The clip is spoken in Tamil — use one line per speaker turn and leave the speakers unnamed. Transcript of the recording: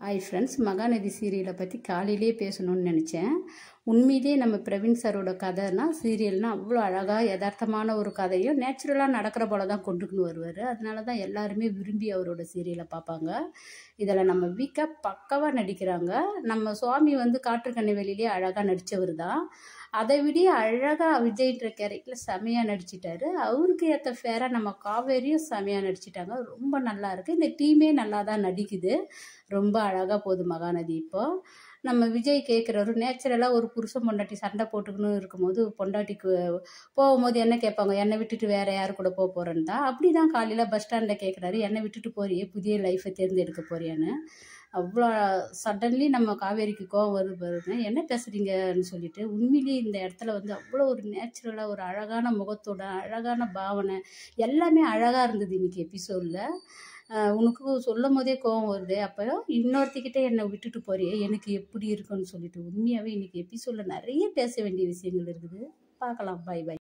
ஹாய் ஃப்ரெண்ட்ஸ், மகாநதி சீரியலை பற்றி காலையிலே பேசணும்னு நினச்சேன். உண்மையிலே நம்ம பிரவீன் சாரோட கதைனா சீரியல்னால் அவ்வளோ அழகாக யதார்த்தமான ஒரு கதையும் நேச்சுரலாக நடக்கிற போல தான் கொண்டுக்குன்னு வருவார். அதனால தான் எல்லாருமே விரும்பி அவரோட சீரியலை பார்ப்பாங்க. இதில் நம்ம வீக்கா பக்காவாக நடிக்கிறாங்க. நம்ம சுவாமி காற்றுக்கண்ணி வெளியிலே அழகாக நடித்தவர் தான். அதை விட அழகாக விஜய்ன்ற கேரக்டரில் செமையாக நடிச்சிட்டாரு. அவருக்கு ஏற்ற ஃபேராக நம்ம காவேரியும் செமையாக நடிச்சிட்டாங்க. ரொம்ப நல்லா இருக்குது. இந்த டீமே நல்லா தான் நடிக்குது. ரொம்ப அழகாக போகுது மகாநதி. இப்போது நம்ம விஜய் கேட்குறவர் நேச்சுரலாக ஒரு புருஷன் பொண்டாட்டி சண்டை போட்டுக்கணும் இருக்கும்போது பொண்டாட்டிக்கு போகும்போது என்ன கேட்பாங்க, என்னை விட்டுட்டு வேறு யார் கூட போக போகிறேன்னு தான். அப்படி தான் காலையில் பஸ் ஸ்டாண்டில் கேட்குறாரு, என்னை விட்டுட்டு போறியே, புதிய லைஃப்பை தேர்ந்தெடுக்க போறியான்னு. அவ்வளோ சடன்லி நம்ம காவேரிக்கு கோவம் வருது பாருங்க, என்ன பேசுகிறீங்கன்னு சொல்லிட்டு. உண்மையிலேயே இந்த இடத்துல அவ்வளோ ஒரு நேச்சுரலாக ஒரு அழகான முகத்தோட அழகான பாவனை எல்லாமே அழகாக இருந்தது இன்றைக்கி எபிசோடில். உனக்கு சொல்லும் போதே கோவம் வருது, அப்போ இன்னொருத்திக்கிட்டே என்னை விட்டுட்டு போறியே எனக்கு எப்படி இருக்குன்னு சொல்லிட்டு. உண்மையாகவே இன்றைக்கி எபிசோடில் நிறைய பேச வேண்டிய விஷயங்கள் இருக்குது. பார்க்கலாம். Bye by.